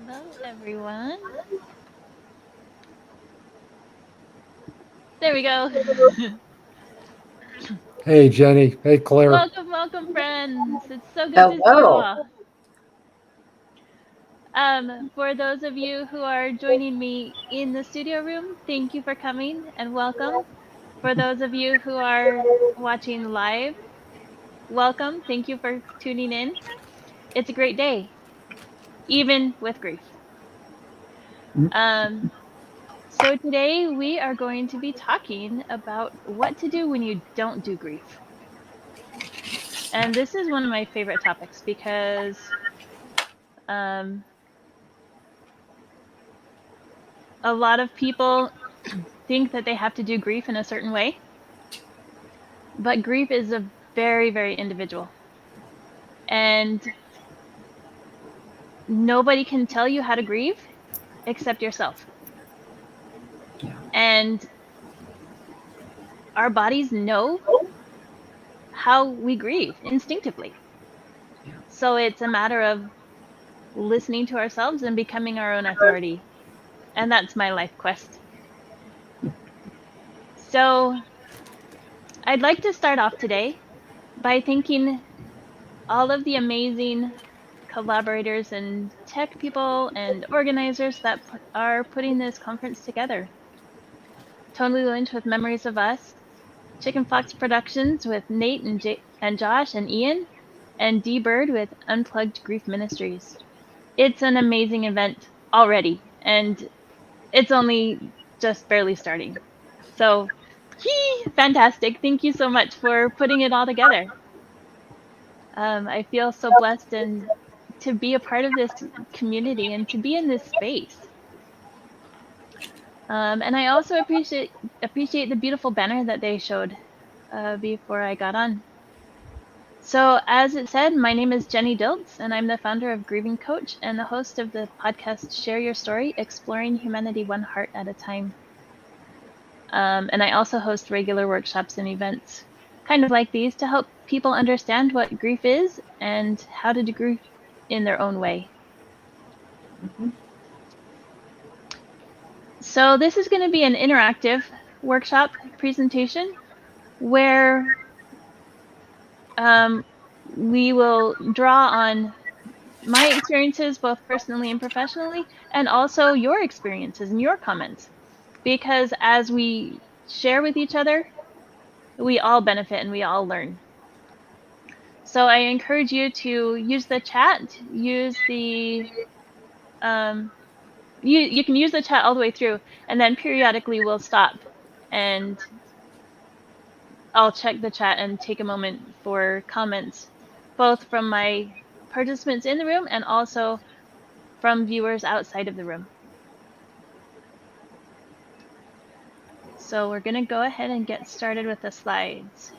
Hello, everyone. There we go. Hey, Jenny. Hey, Claire. Welcome, friends. It's so good to see you all. For those of you who are joining me in the studio room, thank you for coming and welcome. For those of you who are watching live, welcome. Thank you for tuning in. It's a great day, even with grief. So today we are going to be talking about what to do when you don't do grief. And this is one of my favorite topics because a lot of people think that they have to do grief in a certain way, but grief is a very, very individual. And nobody can tell you how to grieve except yourself. And our bodies know how we grieve instinctively. So it's a matter of listening to ourselves and becoming our own authority. And that's my life quest. So I'd like to start off today by thanking all of the amazing collaborators and tech people and organizers that are putting this conference together. Totally Lynch with Memories of Us, Chicken Fox Productions with Nate and Josh and Ian, and D Bird with Unplugged Grief Ministries. It's an amazing event already, and it's only just barely starting. So, fantastic. Thank you so much for putting it all together. I feel so blessed and to be a part of this community and to be in this space. And I also appreciate the beautiful banner that they showed before I got on. So as it said, my name is Jenny Diltz, and I'm the founder of Grieving Coach and the host of the podcast Share Your Story, Exploring Humanity One Heart at a Time. And I also host regular workshops and events, kind of like these, to help people understand what grief is and how to do grief in their own way. So this is going to be an interactive workshop presentation where we will draw on my experiences, both personally and professionally, and also your experiences and your comments. Because as we share with each other, we all benefit and we all learn. So I encourage you to use the chat, use the, you can use the chat all the way through, and then periodically we'll stop and I'll check the chat and take a moment for comments, both from my participants in the room and also from viewers outside of the room. So we're going to go ahead and get started with the slides.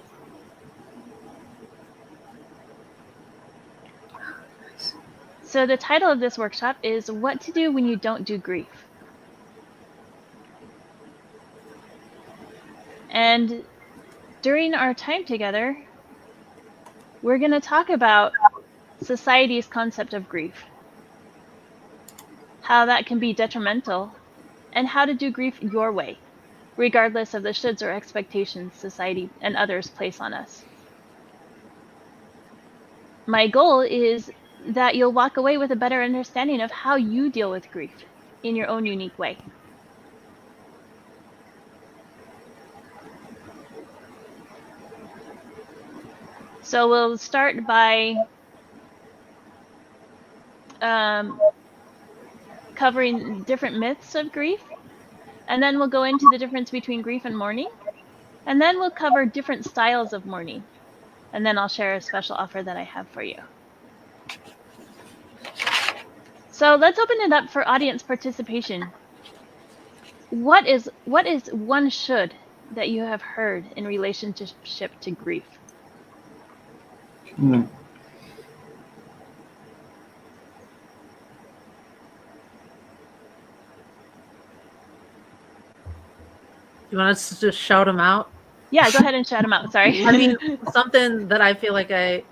So the title of this workshop is What to Do When You Don't Do Grief. And during our time together, we're going to talk about society's concept of grief, how that can be detrimental, and how to do grief your way, regardless of the shoulds or expectations society and others place on us. My goal is that you'll walk away with a better understanding of how you deal with grief in your own unique way. So we'll start by covering different myths of grief, and then we'll go into the difference between grief and mourning, and then we'll cover different styles of mourning, and then I'll share a special offer that I have for you. So let's open it up for audience participation. What is one should that you have heard in relationship to grief? Hmm. You want us to just shout them out? Yeah, go ahead and shout them out. Sorry. I mean, something that I feel like I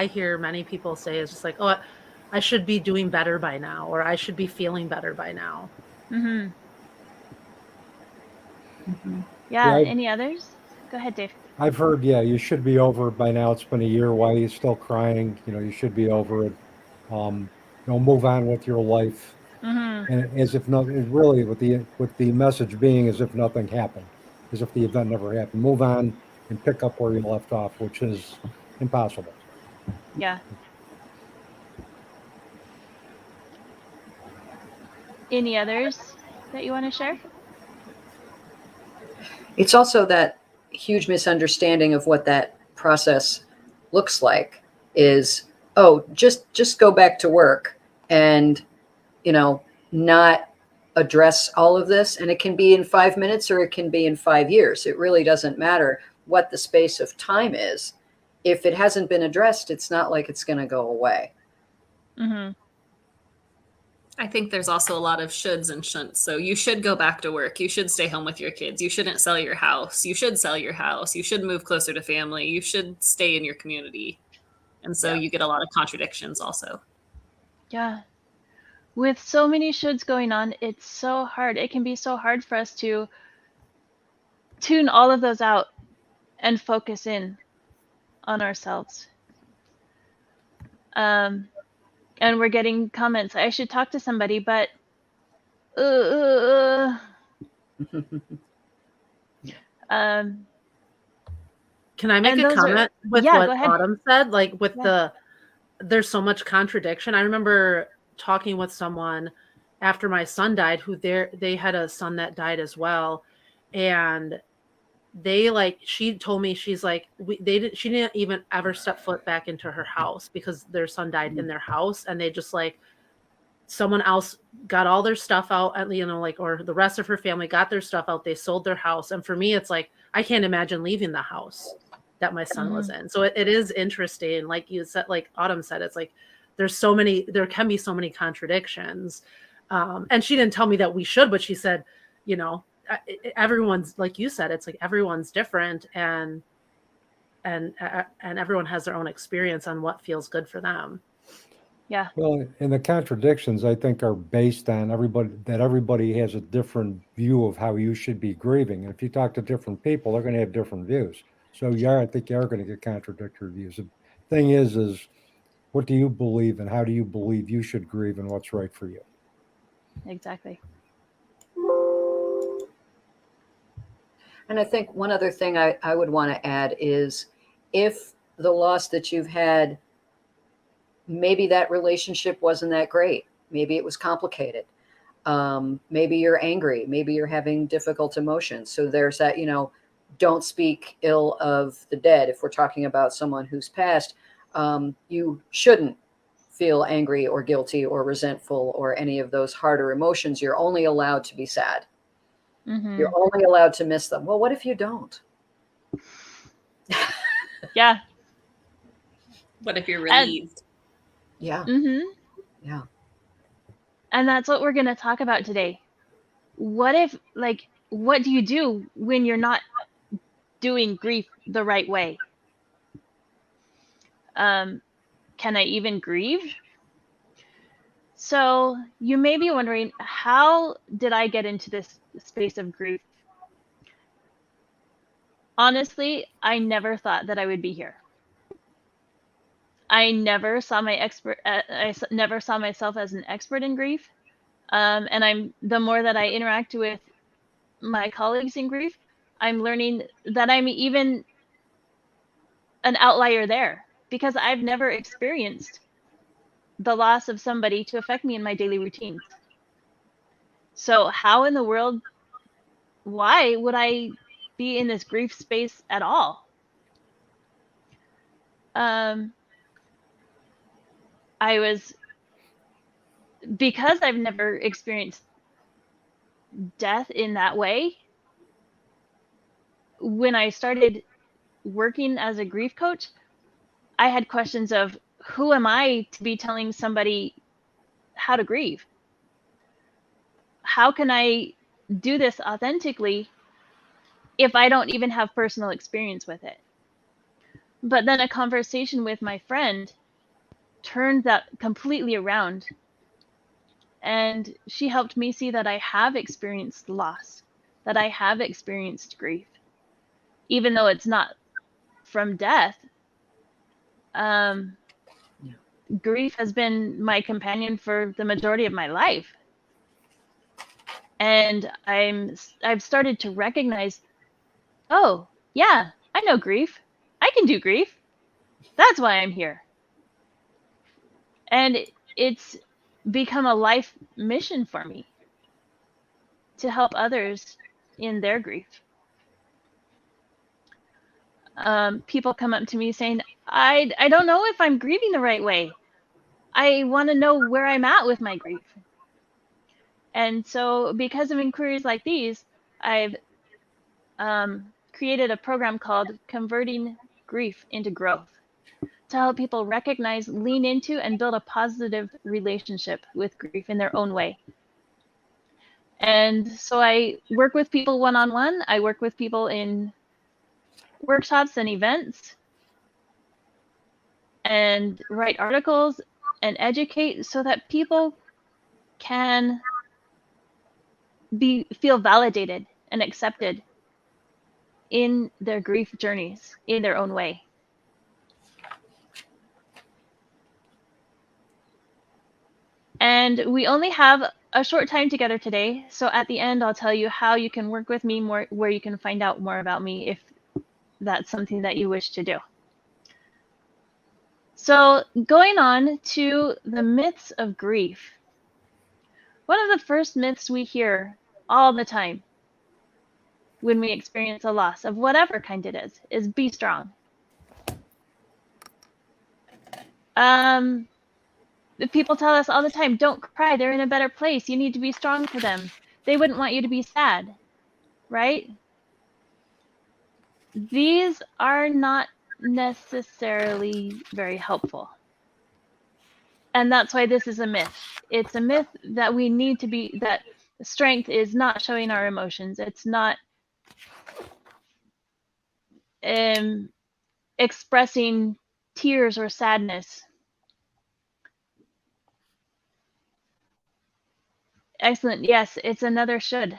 hear many people say is just like, oh, I should be doing better by now, or I should be feeling better by now. Mm-hmm. Mhm. Yeah, Yeah, any others? Go ahead, Dave. I've heard, yeah, you should be over it by now. It's been a year. Why are you still crying? You should be over it. Move on with your life. Mm-hmm. And as if nothing, really, with the message being as if nothing happened, as if the event never happened. Move on and pick up where you left off, which is impossible. Yeah. Any others that you want to share? It's also that huge misunderstanding of what that process looks like is, oh, just go back to work and, not address all of this. And it can be in 5 minutes or it can be in 5 years. It really doesn't matter what the space of time is. If it hasn't been addressed, it's not like it's going to go away. Mm-hmm. I think there's also a lot of shoulds and shouldn'ts. So you should go back to work. You should stay home with your kids. You shouldn't sell your house. You should sell your house. You should move closer to family. You should stay in your community. And so you get a lot of contradictions also. Yeah. With so many shoulds going on, it's so hard. It can be so hard for us to tune all of those out and focus in on ourselves. And we're getting comments. I should talk to somebody, but Can I make And a those are- comment with yeah, what go ahead. Autumn said? Like with Yeah. there's so much contradiction. I remember talking with someone after my son died, who they had a son that died as well, and she told me, she's like, she didn't even ever step foot back into her house because their son died in their house, and they just like, someone else got all their stuff out, or the rest of her family got their stuff out. They sold their house. And for me, it's like, I can't imagine leaving the house that my son was in. So it is interesting. Like you said, like Autumn said, it's like, there can be so many contradictions. And she didn't tell me that we should, but she said, everyone's, like you said, it's like everyone's different, and everyone has their own experience on what feels good for them. Yeah. Well, and the contradictions, I think, are based on everybody has a different view of how you should be grieving. And if you talk to different people, they're going to have different views. So I think you are going to get contradictory views. The thing is what do you believe and how do you believe you should grieve and what's right for you? Exactly. And I think one other thing I would want to add is, if the loss that you've had, maybe that relationship wasn't that great. Maybe it was complicated. Maybe you're angry. Maybe you're having difficult emotions. So there's that, don't speak ill of the dead. If we're talking about someone who's passed, you shouldn't feel angry or guilty or resentful or any of those harder emotions. You're only allowed to be sad. Mm-hmm. You're only allowed to miss them. Well, what if you don't? Yeah. What if you're relieved? Yeah. Mm-hmm. Yeah. And that's what we're going to talk about today. What if, like, what do you do when you're not doing grief the right way? Can I even grieve? So you may be wondering, how did I get into this space of grief? Honestly, I never thought that I would be here. I never saw never saw myself as an expert in grief. And the more that I interact with my colleagues in grief, I'm learning that I'm even an outlier there, because I've never experienced the loss of somebody to affect me in my daily routines. So how in the world, why would I be in this grief space at all? Because I've never experienced death in that way, when I started working as a grief coach, I had questions of, who am I to be telling somebody how to grieve? How can I do this authentically if I don't even have personal experience with it? But then a conversation with my friend turned that completely around. And she helped me see that I have experienced loss, that I have experienced grief, even though it's not from death. Grief has been my companion for the majority of my life. And I've started to recognize, oh, yeah, I know grief. I can do grief. That's why I'm here. And it's become a life mission for me to help others in their grief. People come up to me saying, I don't know if I'm grieving the right way. I want to know where I'm at with my grief. And so because of inquiries like these, I've created a program called Converting Grief into Growth, to help people recognize, lean into, and build a positive relationship with grief in their own way. And so I work with people one-on-one. I work with people in workshops and events, and write articles and educate so that people can feel validated and accepted in their grief journeys in their own way. And we only have a short time together today, so at the end I'll tell you how you can work with me more, where you can find out more about me if that's something that you wish to do. So going on to the myths of grief. One of the first myths we hear all the time when we experience a loss of whatever kind it is be strong. People tell us all the time, don't cry, they're in a better place, you need to be strong for them. They wouldn't want you to be sad, right? These are not necessarily very helpful. And that's why this is a myth. It's a myth that we need to be, that strength is not showing our emotions. It's not expressing tears or sadness. Excellent. Yes, it's another should.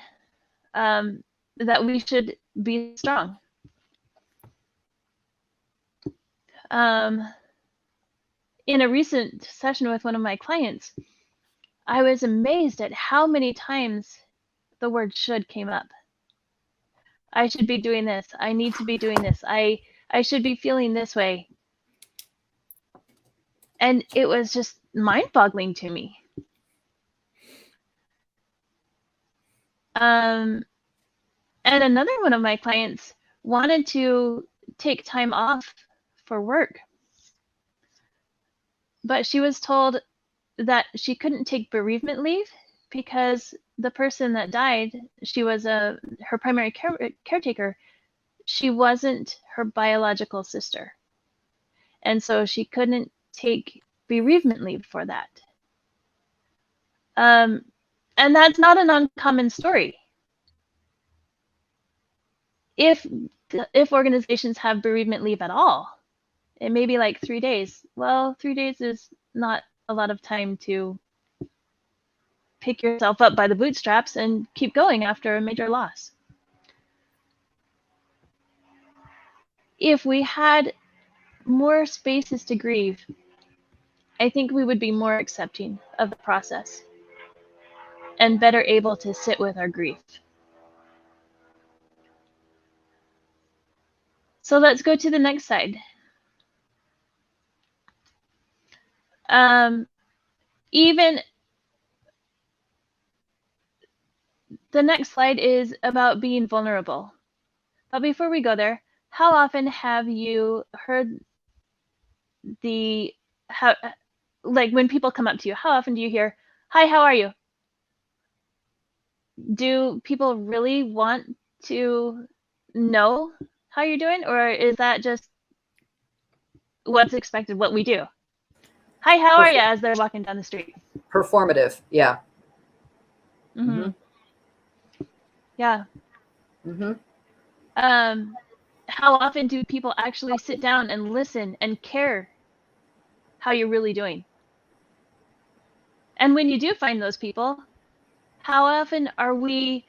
That we should be strong. In a recent session with one of my clients, I was amazed at how many times the word should came up. I should be doing this. I need to be doing this. I should be feeling this way. And it was just mind-boggling to me. And another one of my clients wanted to take time off for work, but she was told that she couldn't take bereavement leave because the person that died, she was her primary caretaker. She wasn't her biological sister. And so she couldn't take bereavement leave for that. And that's not an uncommon story. If organizations have bereavement leave at all, it may be like 3 days. Well, 3 days is not a lot of time to pick yourself up by the bootstraps and keep going after a major loss. If we had more spaces to grieve, I think we would be more accepting of the process and better able to sit with our grief. So let's go to the next slide. Even the next slide is about being vulnerable. But before we go there, how often have you heard like when people come up to you, how often do you hear, "Hi, how are you?" Do people really want to know how you're doing, or is that just what's expected, what we do? "Hi, how are you?" as they're walking down the street. Performative. Yeah. Mm-hmm. Yeah. Mm-hmm. How often do people actually sit down and listen and care how you're really doing? And when you do find those people, how often are we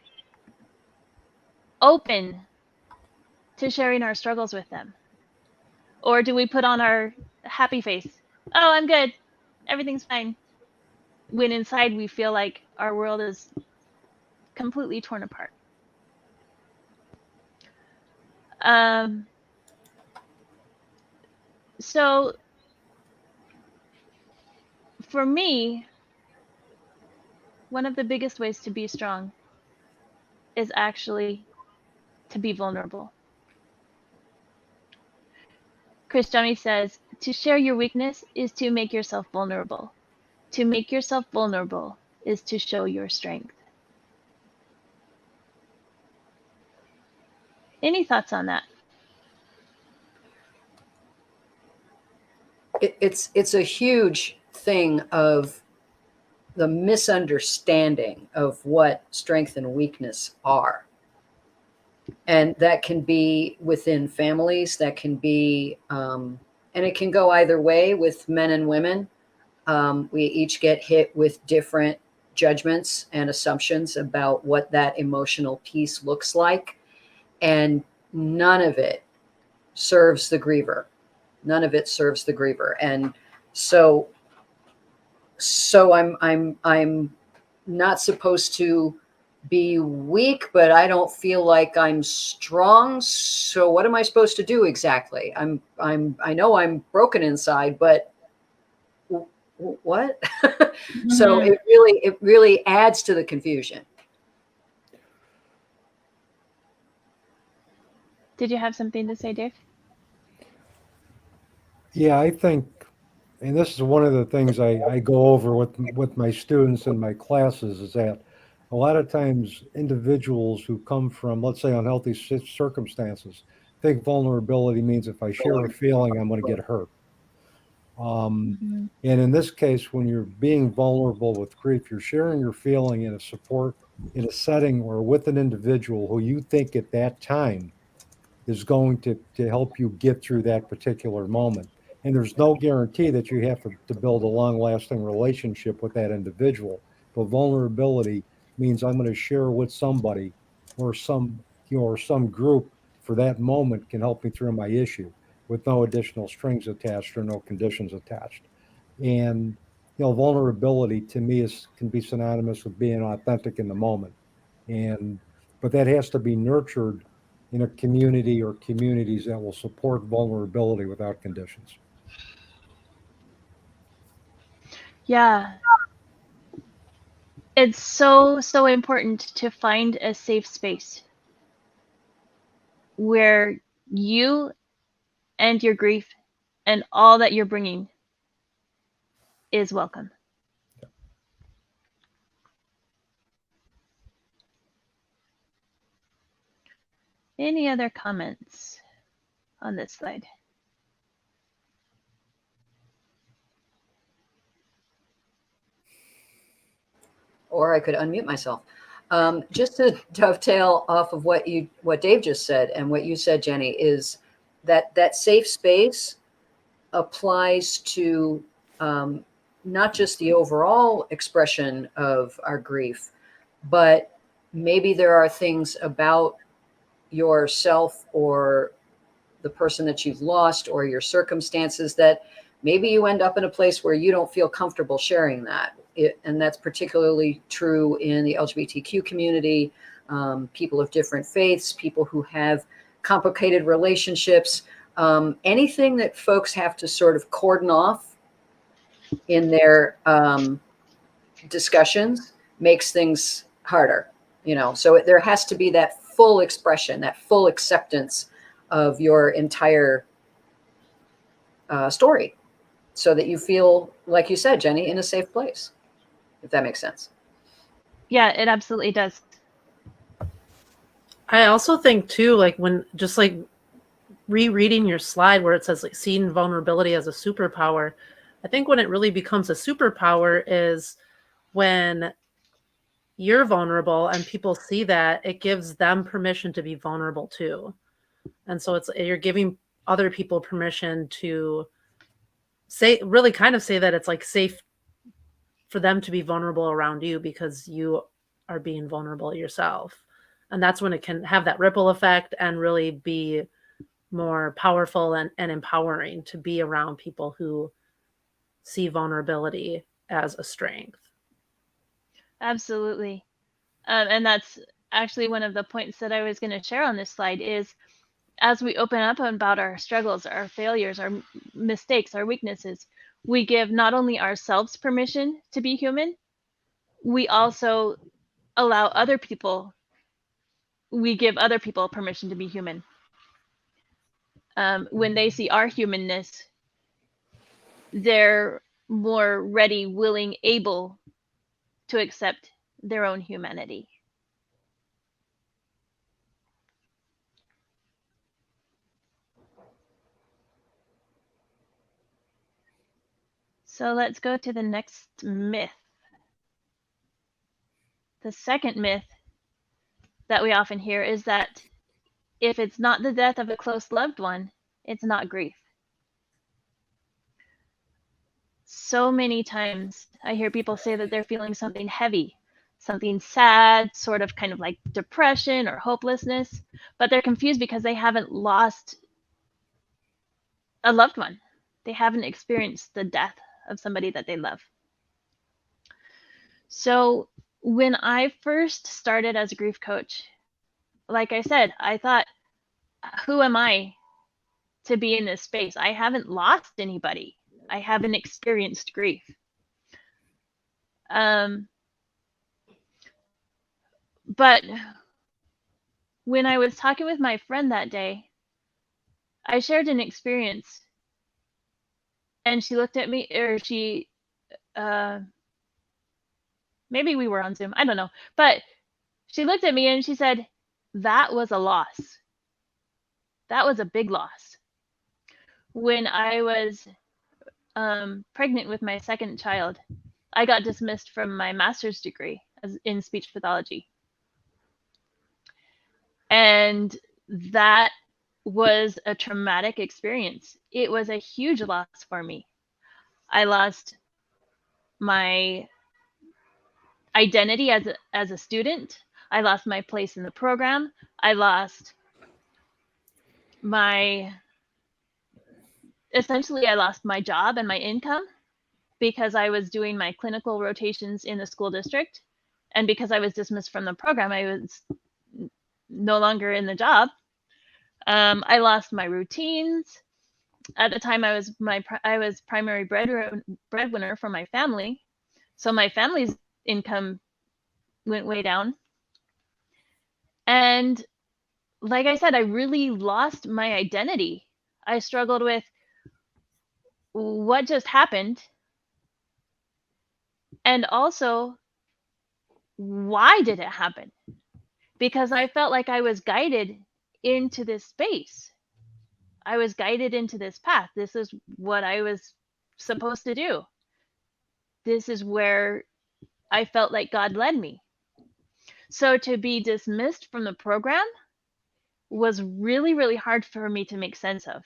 open to sharing our struggles with them? Or do we put on our happy face? "Oh, I'm good. Everything's fine." When inside we feel like our world is completely torn apart. So for me, one of the biggest ways to be strong is actually to be vulnerable. Chris Jummy says, "To share your weakness is to make yourself vulnerable. To make yourself vulnerable is to show your strength." Any thoughts on that? It's a huge thing of the misunderstanding of what strength and weakness are. And that can be within families, that can be, and it can go either way with men and women. We each get hit with different judgments and assumptions about what that emotional piece looks like. And none of it serves the griever. None of it serves the griever. And so I'm not supposed to be weak, but I don't feel like I'm strong. So what am I supposed to do exactly? I know I'm broken inside, but what? So it really adds to the confusion. Did you have something to say, Dave? Yeah, I think, and this is one of the things I go over with my students in my classes, is that a lot of times individuals who come from, let's say, unhealthy circumstances think vulnerability means if I share a feeling, I'm going to get hurt. And in this case, when you're being vulnerable with grief, you're sharing your feeling in a support, in a setting or with an individual who you think at that time is going to help you get through that particular moment. And there's no guarantee that you have to build a long lasting relationship with that individual. But vulnerability means I'm going to share with somebody or some group for that moment can help me through my issue with no additional strings attached or no conditions attached. And vulnerability to me can be synonymous with being authentic in the moment. But that has to be nurtured in a community or communities that will support vulnerability without conditions. Yeah. It's so important to find a safe space where you and your grief and all that you're bringing is welcome. Any other comments on this slide? or I could unmute myself. Just to dovetail off of what Dave just said and what you said, Jenny, is that safe space applies to not just the overall expression of our grief, but maybe there are things about yourself or the person that you've lost or your circumstances that maybe you end up in a place where you don't feel comfortable sharing that. And that's particularly true in the LGBTQ community, people of different faiths, people who have complicated relationships, anything that folks have to sort of cordon off in their discussions makes things harder, so there has to be that full expression, that full acceptance of your entire story, so that you feel, like you said, Jenny, in a safe place, if that makes sense. Yeah, it absolutely does. I also think too, like when just like rereading your slide where it says like seeing vulnerability as a superpower, I think when it really becomes a superpower is when you're vulnerable and people see that, it gives them permission to be vulnerable too. And so you're giving other people permission to really kind of say that it's like safe for them to be vulnerable around you because you are being vulnerable yourself. And that's when it can have that ripple effect and really be more powerful and empowering to be around people who see vulnerability as a strength. Absolutely. And that's actually one of the points that I was going to share on this slide is as we open up about our struggles, our failures, our mistakes, our weaknesses, we give not only ourselves permission to be human, we also allow other people, we give other people permission to be human. When they see our humanness, they're more ready, willing, able to accept their own humanity. So let's go to the next myth. The second myth that we often hear is that if it's not the death of a close loved one, it's not grief. So many times I hear people say that they're feeling something heavy, something sad, sort of kind of like depression or hopelessness, but they're confused because they haven't lost a loved one. They haven't experienced the death of somebody that they love. So when I first started as a grief coach, like I said, I thought, who am I to be in this space? I haven't lost anybody. I haven't experienced grief. But when I was talking with my friend that day, I shared an experience, and she looked at me, or maybe we were on Zoom, I don't know, but she looked at me and she said, that was a loss. That was a big loss. When I was pregnant with my second child, I got dismissed from my master's degree in speech pathology. And that was a traumatic experience. It was a huge loss for me. I lost my identity as a student. I lost my place in the program. I lost essentially I lost my job and my income because I was doing my clinical rotations in the school district. And because I was dismissed from the program, I was no longer in the job. I lost my routines. At the time, I was primary breadwinner for my family. So my family's income went way down. And like I said, I really lost my identity. I struggled with what just happened. And also, why did it happen? Because I felt like I was guided into this space. I was guided into this path. This is what I was supposed to do. This is where I felt like God led me. So to be dismissed from the program was really, really hard for me to make sense of.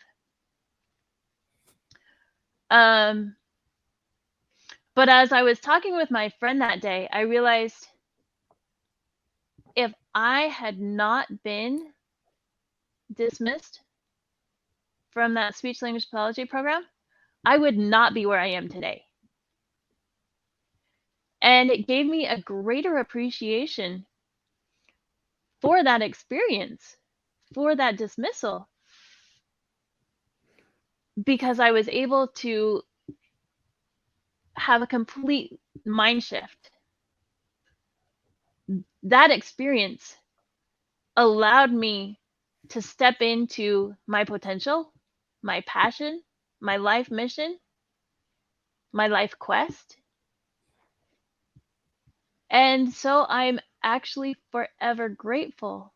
But as I was talking with my friend that day, I realized if I had not been dismissed from that speech language pathology program, I would not be where I am today. And it gave me a greater appreciation for that experience, for that dismissal, because I was able to have a complete mind shift. That experience allowed me to step into my potential, my passion, my life mission, my life quest. And so I'm actually forever grateful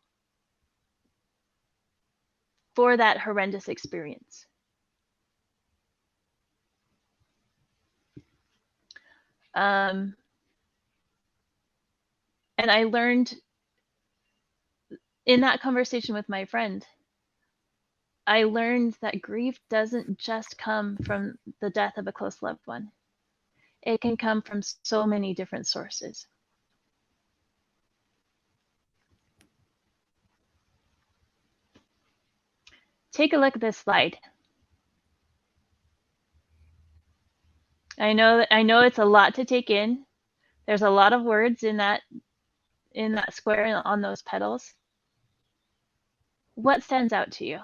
for that horrendous experience. And I learned in that conversation with my friend, I learned that grief doesn't just come from the death of a close loved one. It can come from so many different sources. Take a look at this slide. I know it's a lot to take in. There's a lot of words in that square on those petals. What stands out to you?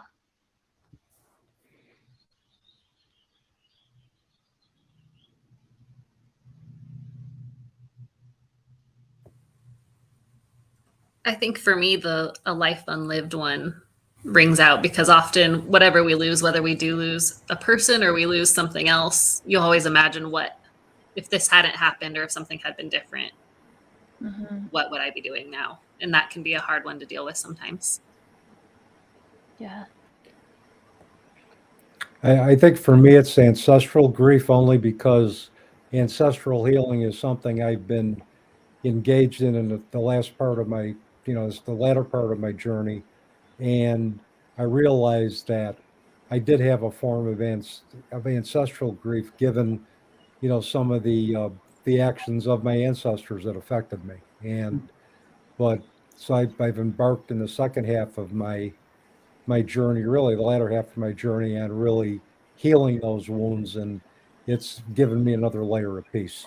I think for me, a life unlived one rings out, because often whatever we lose, whether we do lose a person or we lose something else, you always imagine, what if this hadn't happened, or if something had been different, what would I be doing now? And that can be a hard one to deal with sometimes. Yeah. I think for me, it's ancestral grief only because ancestral healing is something I've been engaged in the last part of my, it's the latter part of my journey. And I realized that I did have a form of ancestral grief, given, some of the actions of my ancestors that affected me. But so I've embarked in the second half of my journey, really the latter half of my journey, on really healing those wounds, and it's given me another layer of peace.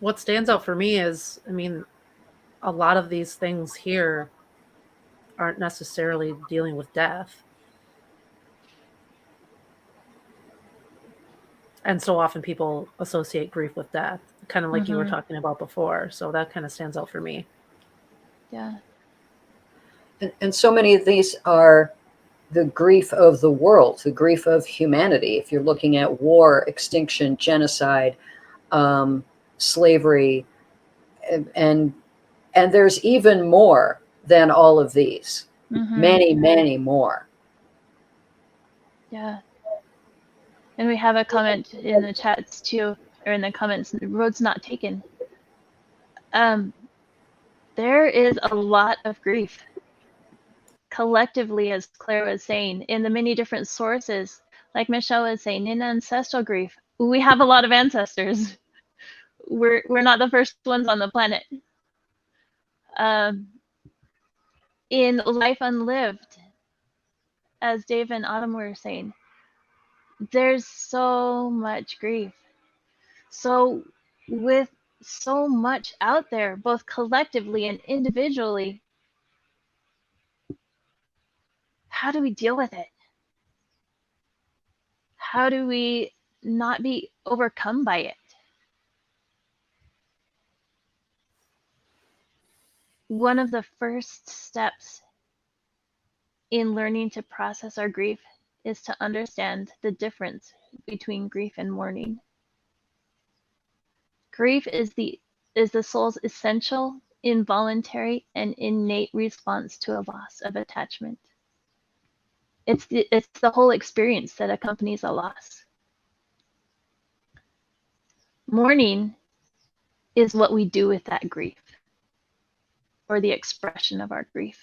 What stands out for me is, I mean, a lot of these things here aren't necessarily dealing with death. And so often people associate grief with death, kind of like you were talking about before. So that kind of stands out for me. Yeah. And so many of these are the grief of the world, the grief of humanity. If you're looking at war, extinction, genocide, slavery, and there's even more than all of these. Many, many more. Yeah. And we have a comment in the chats too, or in the comments, roads not taken. There is a lot of grief collectively, as Claire was saying, in the many different sources. Like Michelle was saying, in ancestral grief, we have a lot of ancestors. We're not the first ones on the planet. In life unlived, as Dave and Autumn were saying, there's so much grief. So with so much out there, both collectively and individually, how do we deal with it? How do we not be overcome by it? One of the first steps in learning to process our grief is to understand the difference between grief and mourning. Grief is the soul's essential, involuntary, and innate response to a loss of attachment. It's the whole experience that accompanies a loss. Mourning is what we do with that grief, or the expression of our grief.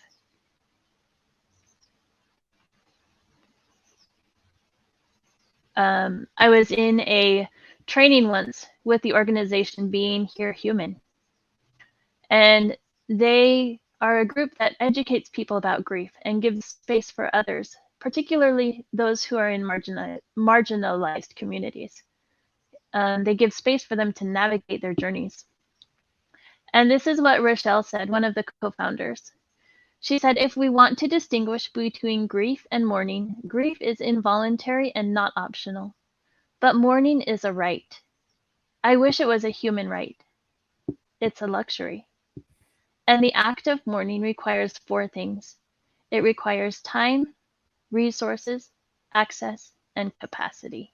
I was in a training once with the organization Being Here Human, and they are a group that educates people about grief and gives space for others, particularly those who are in marginalized communities. They give space for them to navigate their journeys. And this is what Rochelle said, one of the co-founders. She said, if we want to distinguish between grief and mourning, grief is involuntary and not optional. But mourning is a right. I wish it was a human right. It's a luxury. And the act of mourning requires 4 things. It requires time, resources, access, and capacity.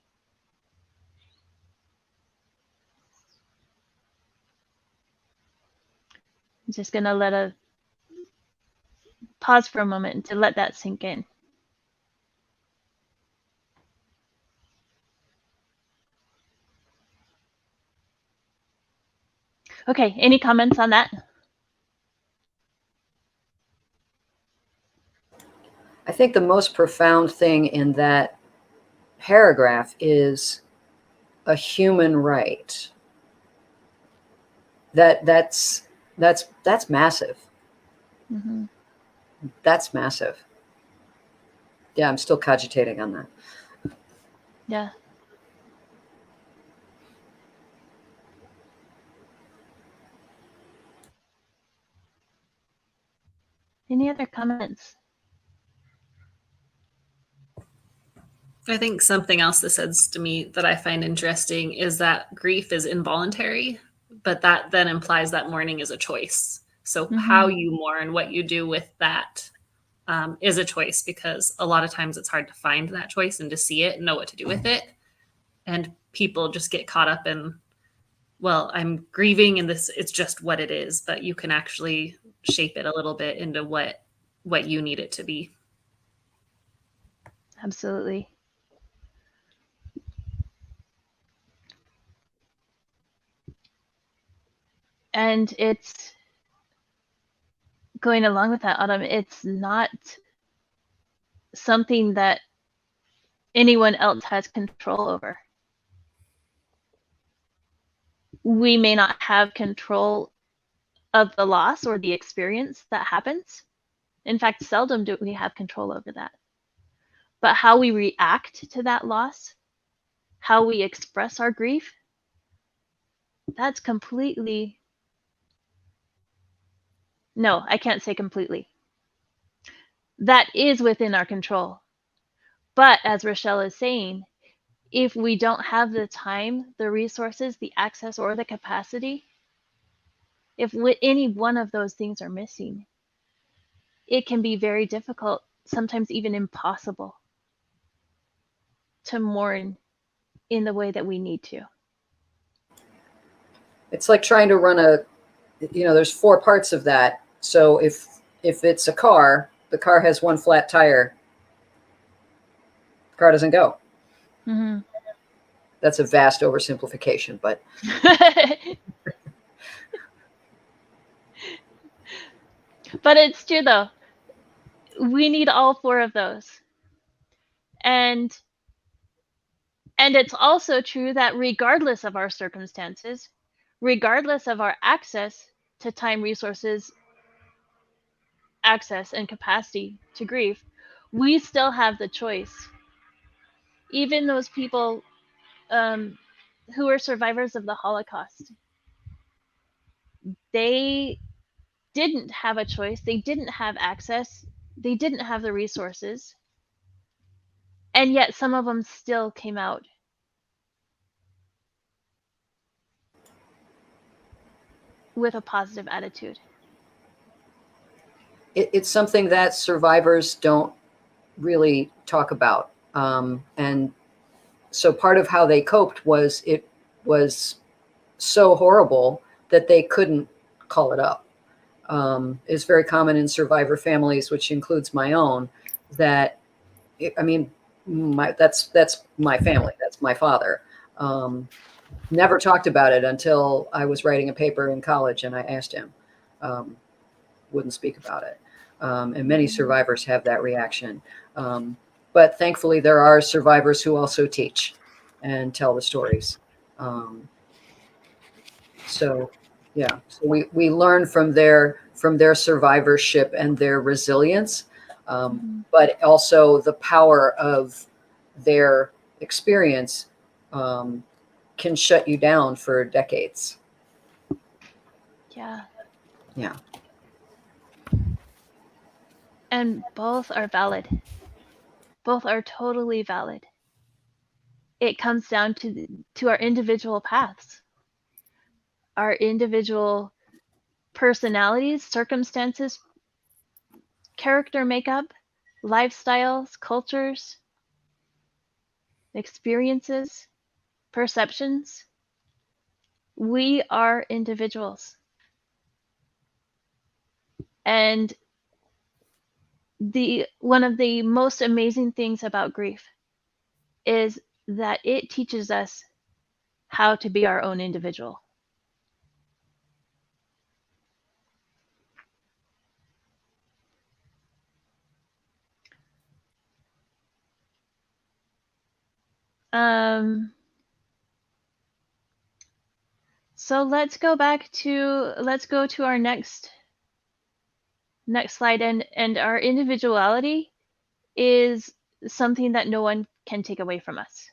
I'm just going to pause for a moment to let that sink in. Okay, any comments on that? I think the most profound thing in that paragraph is a human right. That's massive. Mm-hmm. That's massive. Yeah, I'm still cogitating on that. Yeah. Any other comments? I think something else that says to me that I find interesting is that grief is involuntary, but that then implies that mourning is a choice. So how you mourn, what you do with that is a choice, because a lot of times it's hard to find that choice and to see it and know what to do with it. And people just get caught up in, well, I'm grieving and this, it's just what it is, but you can actually shape it a little bit into what you need it to be. Absolutely. And it's going along with that, Autumn, it's not something that anyone else has control over. We may not have control of the loss or the experience that happens. In fact, seldom do we have control over that. But how we react to that loss, how we express our grief, that's completely, no, I can't say completely. That is within our control. But as Rochelle is saying, if we don't have the time, the resources, the access, or the capacity, if any one of those things are missing, it can be very difficult, sometimes even impossible, to mourn in the way that we need to. It's like trying to run there's 4 parts of that. So if it's a car, the car has 1 flat tire, the car doesn't go. Mm-hmm. That's a vast oversimplification, but but it's true though. We need all 4 of those. And it's also true that regardless of our circumstances, regardless of our access to time, resources, access, and capacity to grieve, we still have the choice. Even those people who are survivors of the Holocaust, they didn't have a choice. They didn't have access. They didn't have the resources. And yet some of them still came out. With a positive attitude. it's something that survivors don't really talk about. And so part of how they coped was it was so horrible that they couldn't call it up. It's very common in survivor families, which includes my own, that I mean, that's my family. That's my father. Never talked about it until I was writing a paper in college, and I asked him. Wouldn't speak about it. And many survivors have that reaction. But thankfully, there are survivors who also teach and tell the stories. So we learn from their survivorship and their resilience, but also the power of their experience can shut you down for decades. Yeah. Yeah. And both are valid. Both are totally valid. It comes down to our individual paths, our individual personalities, circumstances, character makeup, lifestyles, cultures, experiences, perceptions. We are individuals. And one of the most amazing things about grief is that it teaches us how to be our own individual. So let's go to our next slide, and our individuality is something that no one can take away from us.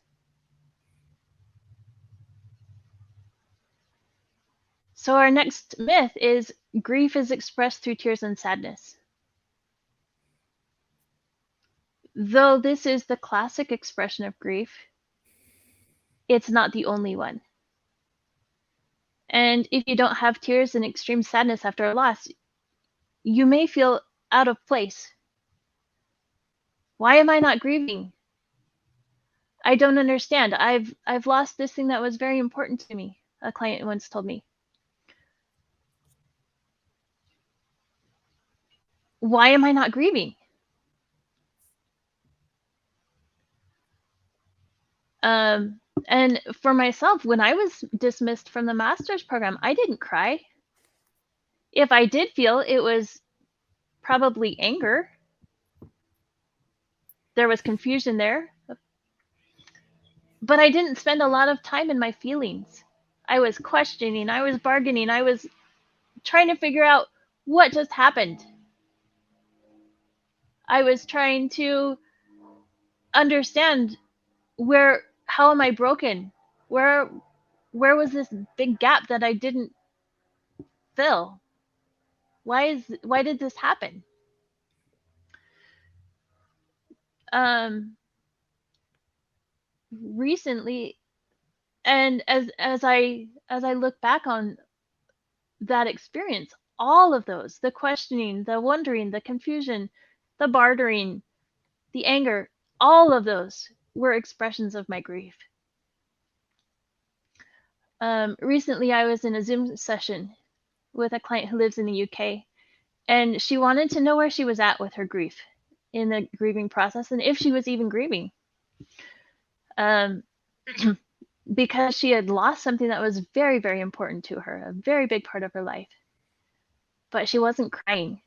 So our next myth is grief is expressed through tears and sadness. Though this is the classic expression of grief, it's not the only one. And if you don't have tears and extreme sadness after a loss, you may feel out of place. Why am I not grieving? I don't understand. I've lost this thing that was very important to me, a client once told me. Why am I not grieving? And for myself, when I was dismissed from the master's program, I didn't cry. If I did feel, it was probably anger. There was confusion there. But I didn't spend a lot of time in my feelings. I was questioning, I was bargaining, I was trying to figure out what just happened. I was trying to understand how am I broken? Where was this big gap that I didn't fill? Why did this happen? Recently, and as I look back on that experience, all of those, the questioning, the wondering, the confusion, the bartering, the anger, all of those were expressions of my grief. Recently, I was in a Zoom session with a client who lives in the UK, and she wanted to know where she was at with her grief in the grieving process and if she was even grieving. Because she had lost something that was very, very important to her, a very big part of her life. But she wasn't crying.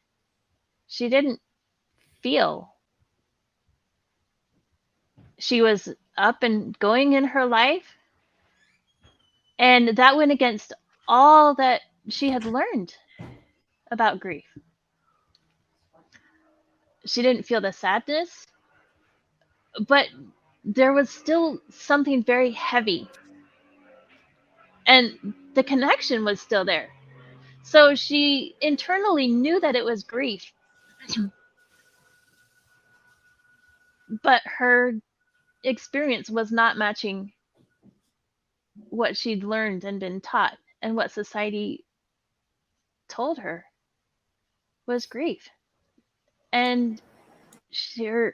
She didn't feel. She was up and going in her life, and that went against all that she had learned about grief. She didn't feel the sadness, but there was still something very heavy, and the connection was still there. So she internally knew that it was grief, but her experience was not matching what she'd learned and been taught, and what society told her was grief. And there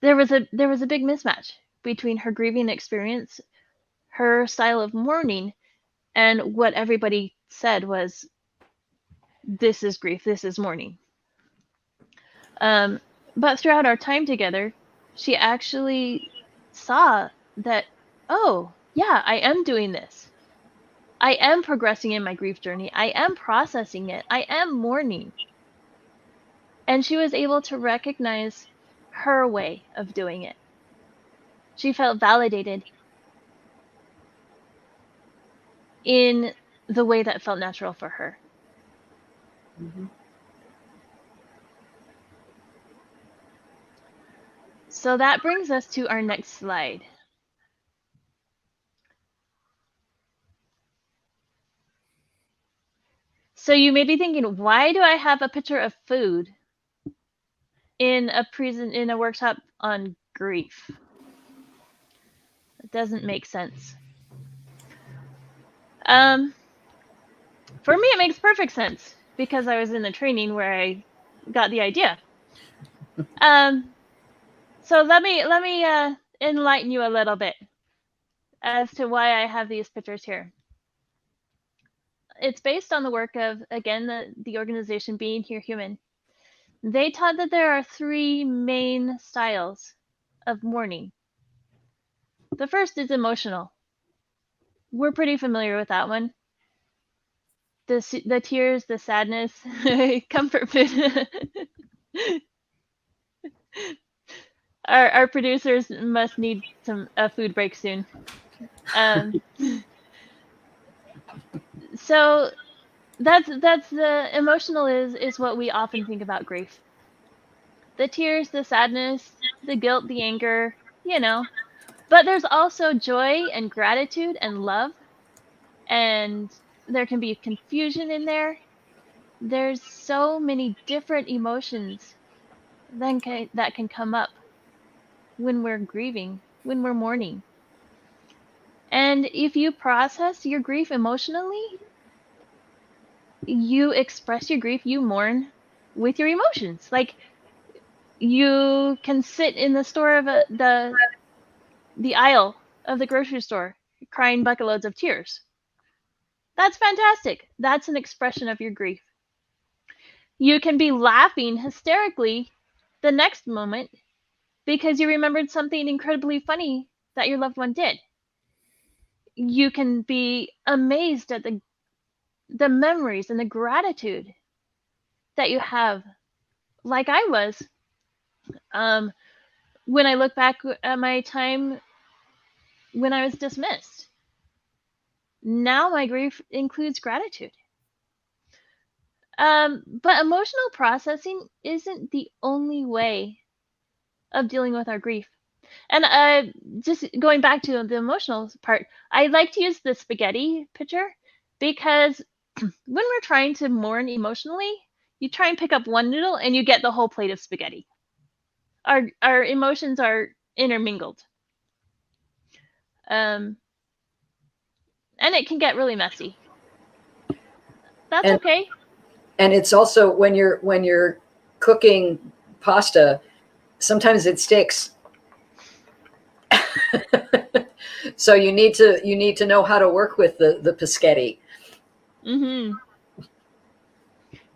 was a big mismatch between her grieving experience, her style of mourning, and what everybody said was, this is grief, this is mourning. But throughout our time together, she actually saw that, oh, yeah, I am doing this. I am progressing in my grief journey. I am processing it. I am mourning. And she was able to recognize her way of doing it. She felt validated in the way that felt natural for her. Mm-hmm. So that brings us to our next slide. So you may be thinking, why do I have a picture of food in a workshop on grief? It doesn't make sense. For me, it makes perfect sense because I was in the training where I got the idea. So let me enlighten you a little bit as to why I have these pictures here. It's based on the work of, again, the organization Being Here Human. They taught that there are 3 main styles of mourning. The first is emotional. We're pretty familiar with that one. The tears, the sadness, comfort food. Our producers must need a food break soon. So that's the emotional is what we often think about grief. The tears, the sadness, the guilt, the anger, you know. But there's also joy and gratitude and love, and there can be confusion in there. There's so many different emotions that can come up when we're grieving, when we're mourning. And if you process your grief emotionally, you express your grief, you mourn with your emotions. Like, you can sit in the store of the aisle of the grocery store crying bucket loads of tears. That's fantastic. That's an expression of your grief. You can be laughing hysterically the next moment because you remembered something incredibly funny that your loved one did. You can be amazed at the memories and the gratitude that you have, like I was. When I look back at my time when I was dismissed, now my grief includes gratitude. But emotional processing isn't the only way of dealing with our grief. And just going back to the emotional part, I like to use the spaghetti picture because when we're trying to mourn emotionally, you try and pick up one noodle and you get the whole plate of spaghetti. Our emotions are intermingled. And it can get really messy. That's okay. And it's also when you're cooking pasta, sometimes it sticks. So you need to know how to work with the paschetti. Mm-hmm.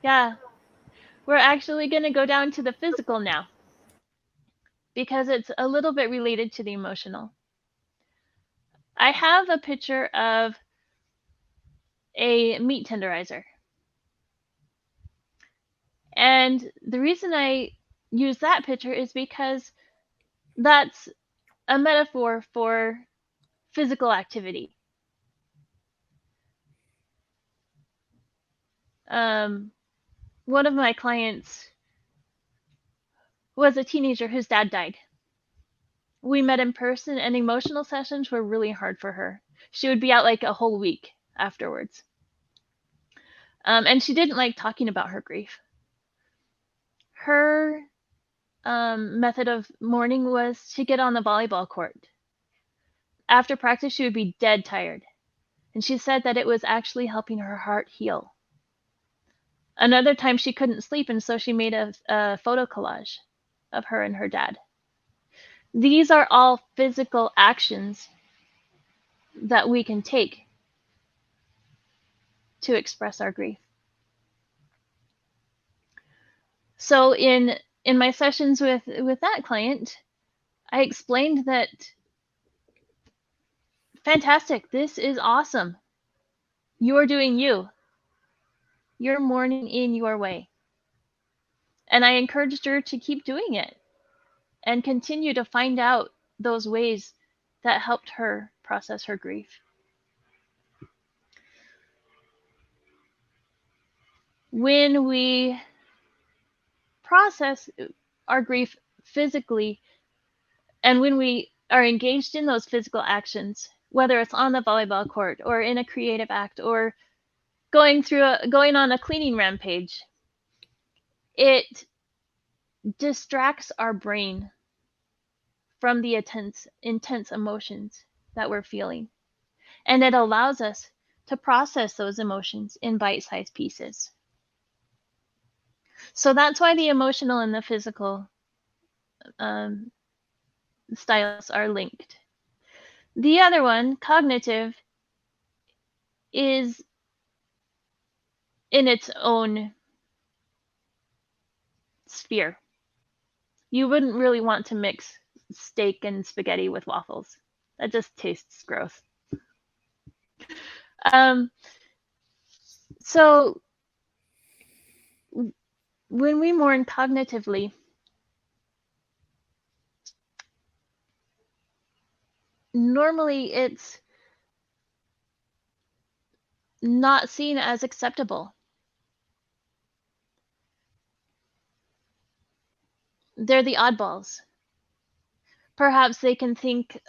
Yeah. We're actually going to go down to the physical now because it's a little bit related to the emotional. I have a picture of a meat tenderizer. And the reason I use that picture is because that's a metaphor for physical activity. One of my clients was a teenager whose dad died. We met in person, and emotional sessions were really hard for her. She would be out like a whole week afterwards. And she didn't like talking about her grief. Her method of mourning was to get on the volleyball court. After practice, she would be dead tired. And she said that it was actually helping her heart heal. Another time she couldn't sleep, and so she made a photo collage of her and her dad. These are all physical actions that we can take to express our grief. So in my sessions with that client, I explained that, fantastic, this is awesome. You're doing you. You're mourning in your way. And I encouraged her to keep doing it and continue to find out those ways that helped her process her grief. When we process our grief physically, and when we are engaged in those physical actions, whether it's on the volleyball court or in a creative act or going on a cleaning rampage, it distracts our brain from the intense emotions that we're feeling. And it allows us to process those emotions in bite-sized pieces. So that's why the emotional and the physical styles are linked. The other one, cognitive, is in its own sphere. You wouldn't really want to mix steak and spaghetti with waffles. That just tastes gross. So when we mourn cognitively, normally it's not seen as acceptable. They're the oddballs. Perhaps they can think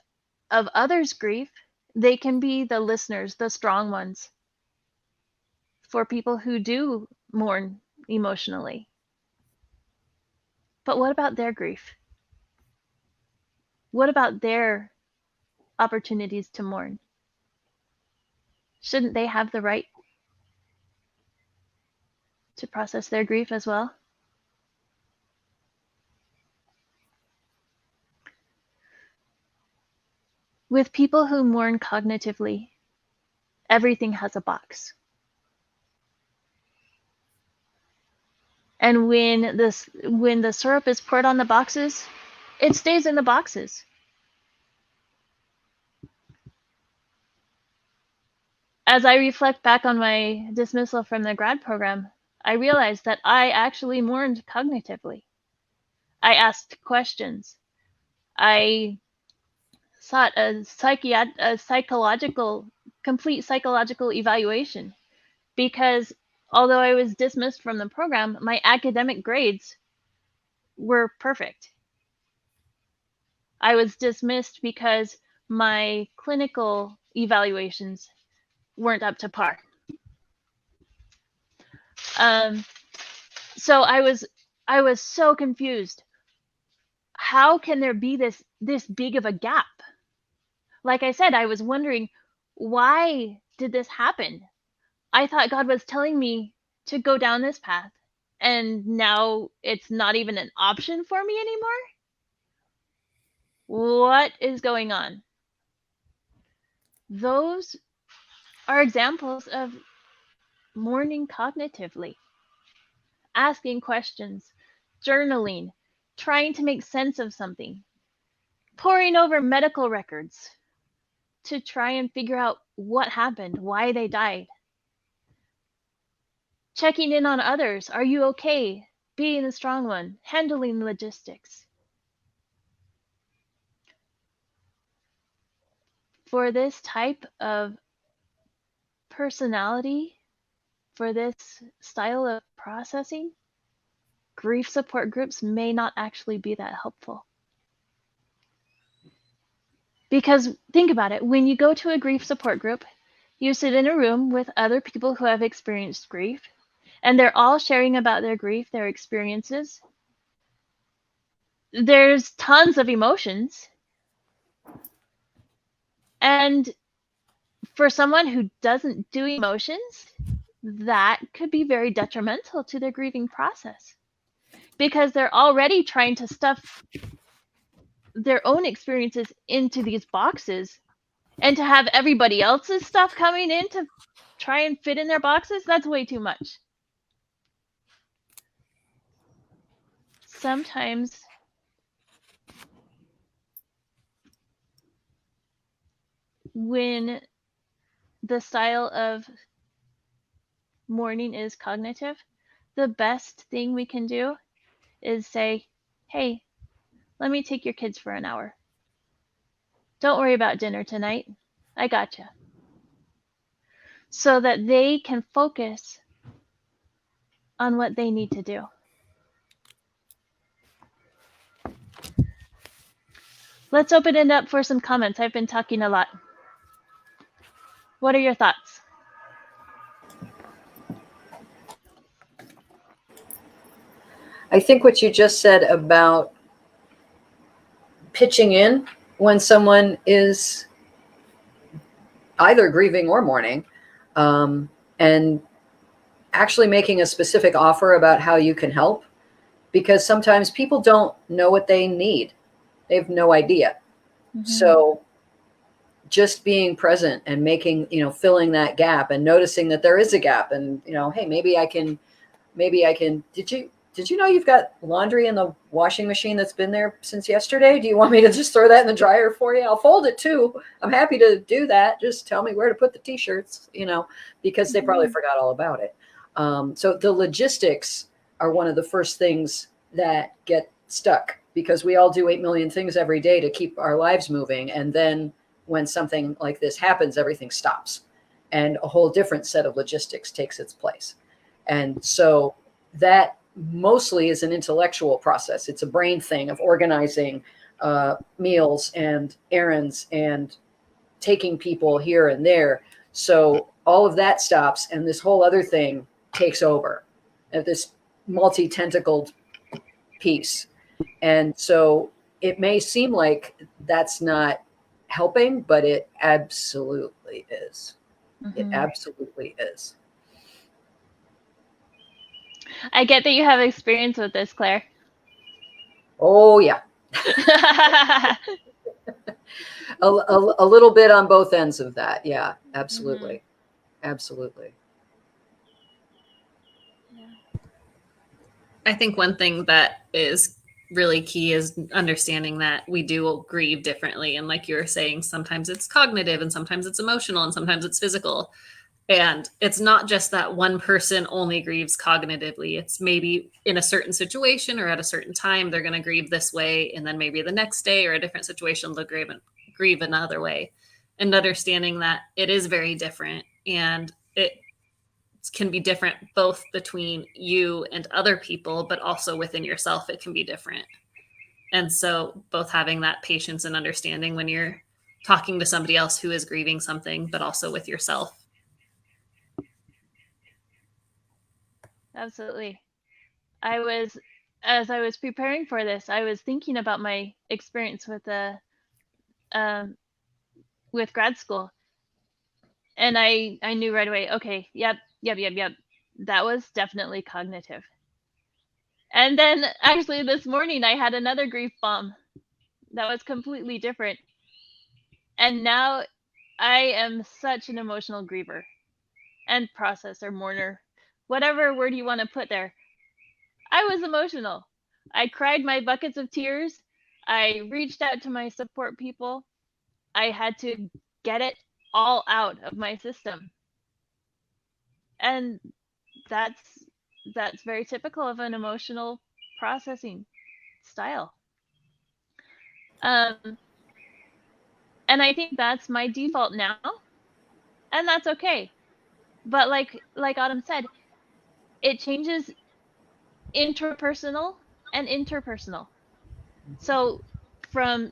of others' grief. They can be the listeners, the strong ones, for people who do mourn emotionally. But what about their grief? What about their opportunities to mourn? Shouldn't they have the right to process their grief as well? With people who mourn cognitively, everything has a box. And when the syrup is poured on the boxes, it stays in the boxes. As I reflect back on my dismissal from the grad program, I realized that I actually mourned cognitively. I asked questions. I sought a complete psychological evaluation, because although I was dismissed from the program, my academic grades were perfect. I was dismissed because my clinical evaluations weren't up to par. So I was so confused. How can there be this big of a gap? Like I said, I was wondering, why did this happen? I thought God was telling me to go down this path, and now it's not even an option for me anymore? What is going on? Those are examples of mourning cognitively, asking questions, journaling, trying to make sense of something, poring over medical records to try and figure out what happened, why they died. Checking in on others. Are you okay? Being the strong one, handling logistics. For this type of personality, for this style of processing, grief support groups may not actually be that helpful. Because think about it, when you go to a grief support group, you sit in a room with other people who have experienced grief, and they're all sharing about their grief, their experiences. There's tons of emotions. And for someone who doesn't do emotions, that could be very detrimental to their grieving process, because they're already trying to stuff their own experiences into these boxes, and to have everybody else's stuff coming in to try and fit in their boxes, that's way too much. Sometimes when the style of mourning is cognitive, the best thing we can do is say, hey, let me take your kids for an hour. Don't worry about dinner tonight. I gotcha. So that they can focus on what they need to do. Let's open it up for some comments. I've been talking a lot. What are your thoughts? I think what you just said about pitching in when someone is either grieving or mourning, and actually making a specific offer about how you can help, because sometimes people don't know what they need. They have no idea. Mm-hmm. So just being present and making, filling that gap and noticing that there is a gap, and, hey, maybe I can, did you know you've got laundry in the washing machine that's been there since yesterday? Do you want me to just throw that in the dryer for you? I'll fold it too. I'm happy to do that. Just tell me where to put the t-shirts, because they probably forgot all about it. So the logistics are one of the first things that get stuck, because we all do 8 million things every day to keep our lives moving. And then when something like this happens, everything stops and a whole different set of logistics takes its place. And so that mostly is an intellectual process. It's a brain thing of organizing meals and errands and taking people here and there. So all of that stops, and this whole other thing takes over, this multi-tentacled piece. And so it may seem like that's not helping, but it absolutely is. Mm-hmm. It absolutely is. I get that you have experience with this, Claire. Oh, yeah. a little bit on both ends of that. Yeah, absolutely. Mm-hmm. Absolutely. Yeah. I think one thing that is really key is understanding that we do grieve differently. And like you were saying, sometimes it's cognitive and sometimes it's emotional and sometimes it's physical. And it's not just that one person only grieves cognitively. It's maybe in a certain situation or at a certain time, they're going to grieve this way. And then maybe the next day or a different situation, they'll grieve another way. And understanding that it is very different, and it can be different both between you and other people, but also within yourself, it can be different. And so both having that patience and understanding when you're talking to somebody else who is grieving something, but also with yourself. Absolutely. As I was preparing for this, I was thinking about my experience with grad school, and I knew right away. Okay, yep. That was definitely cognitive. And then actually this morning I had another grief bomb that was completely different, and now I am such an emotional griever and processor, mourner, whatever word you want to put there. I was emotional. I cried my buckets of tears. I reached out to my support people. I had to get it all out of my system. And that's very typical of an emotional processing style. And I think that's my default now. And that's okay. But like Autumn said, it changes intrapersonal and interpersonal. So from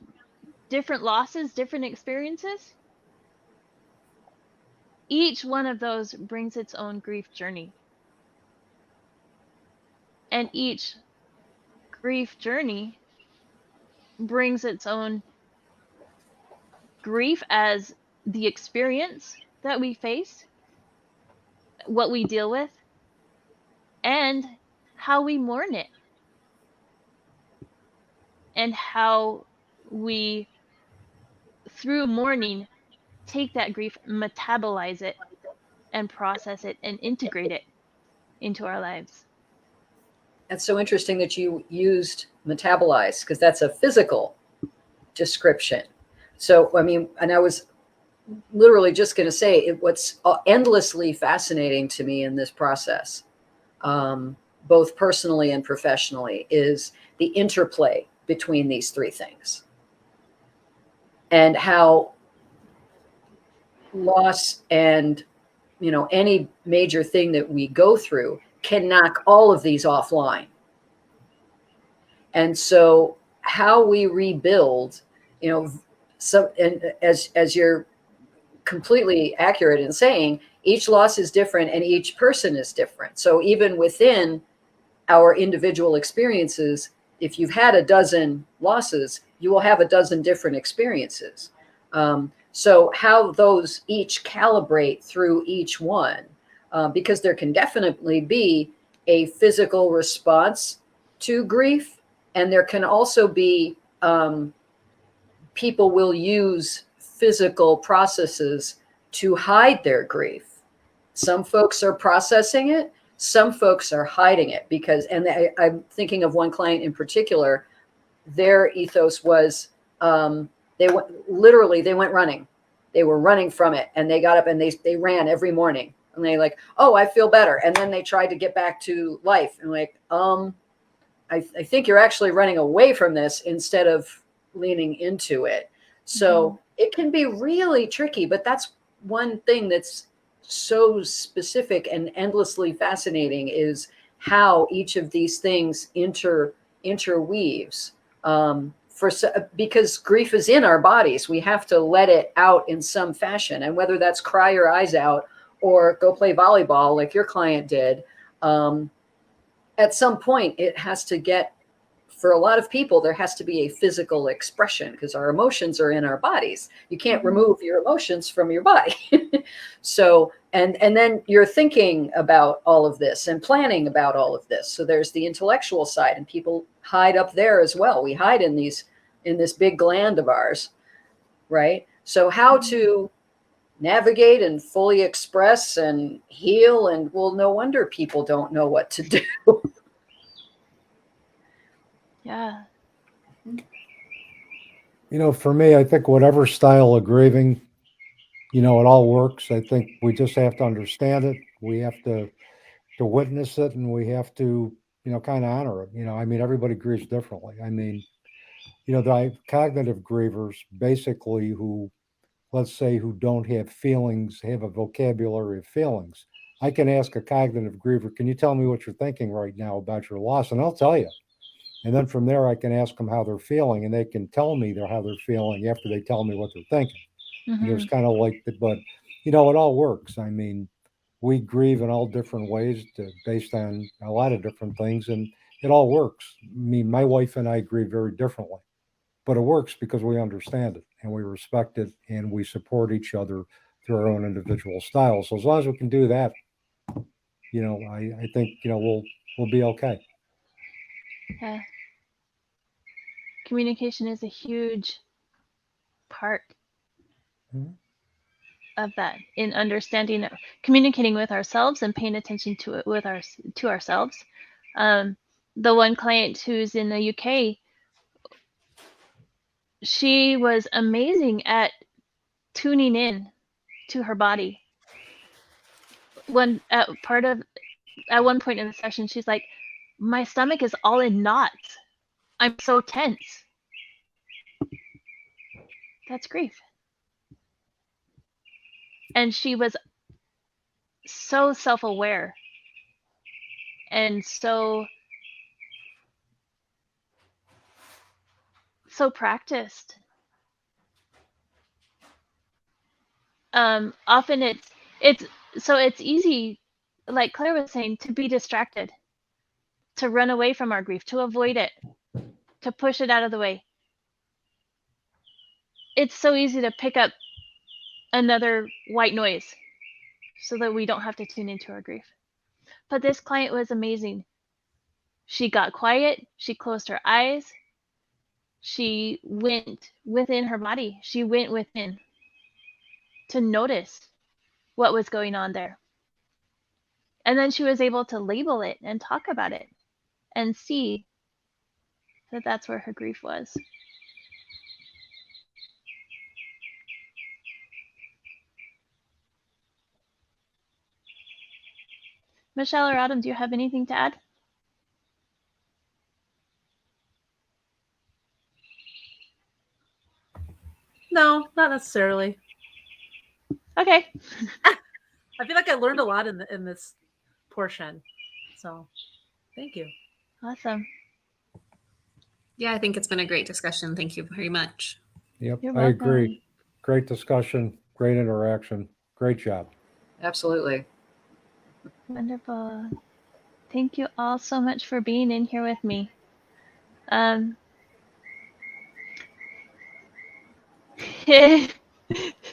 different losses, different experiences, each one of those brings its own grief journey. And each grief journey brings its own grief as the experience that we face, what we deal with, and how we mourn it. And how we, through mourning, take that grief, metabolize it, and process it and integrate it into our lives. It's so interesting that you used metabolize, because that's a physical description. So, I mean, and I was literally just going to say what's endlessly fascinating to me in this process, both personally and professionally, is the interplay between these three things, and how loss and any major thing that we go through can knock all of these offline. And so how we rebuild, and as you're completely accurate in saying, each loss is different and each person is different. So even within our individual experiences, if you've had a dozen losses, you will have a dozen different experiences. So how those each calibrate through each one, because there can definitely be a physical response to grief, and there can also be people will use physical processes to hide their grief. Some folks are processing it. Some folks are hiding it because, and I'm thinking of one client in particular, their ethos was they went running. They were running from it, and they got up and they ran every morning, and they like, oh, I feel better. And then they tried to get back to life, and like, I think you're actually running away from this instead of leaning into it. So it can be really tricky, but that's one thing that's so specific and endlessly fascinating, is how each of these things interweaves. Because grief is in our bodies, we have to let it out in some fashion, and whether that's cry your eyes out or go play volleyball like your client did, at some point it has to get, for a lot of people, there has to be a physical expression, because our emotions are in our bodies. You can't remove your emotions from your body. So, and then you're thinking about all of this and planning about all of this. So there's the intellectual side, and people hide up there as well. We hide in this big gland of ours, right? So how to navigate and fully express and heal, and well, no wonder people don't know what to do. Yeah. For me, I think whatever style of grieving, it all works. I think we just have to understand it. We have to witness it, and we have to, kind of honor it. I mean, everybody grieves differently. I mean, the cognitive grievers, basically, who, let's say, who don't have feelings, have a vocabulary of feelings. I can ask a cognitive griever, can you tell me what you're thinking right now about your loss? And I'll tell you. And then from there, I can ask them how they're feeling, and they can tell me how they're feeling after they tell me what they're thinking. And there's kind of like that, but it all works. I mean, we grieve in all different ways based on a lot of different things, and it all works. I mean, my wife and I grieve very differently, but it works because we understand it and we respect it and we support each other through our own individual styles. So as long as we can do that, I think we'll be okay. Yeah. Communication is a huge part of that, in understanding, communicating with ourselves and paying attention to it to ourselves. The one client who's in the UK, she was amazing at tuning in to her body. At one point in the session, she's like, my stomach is all in knots. I'm so tense. That's grief. And she was so self-aware and so practiced. Often it's easy, like Claire was saying, to be distracted, to run away from our grief, to avoid it, to push it out of the way. It's so easy to pick up another white noise so that we don't have to tune into our grief. But this client was amazing. She got quiet, she closed her eyes, she went within her body, she went within to notice what was going on there. And then she was able to label it and talk about it and see that that's where her grief was. Michelle or Autumn, do you have anything to add? No, not necessarily. Okay. I feel like I learned a lot in this portion. So, thank you. Awesome. Yeah, I think it's been a great discussion. Thank you very much. Yep, You're I agree. welcome. Great discussion, great interaction, great job. Absolutely. Wonderful. Thank you all so much for being in here with me. Um,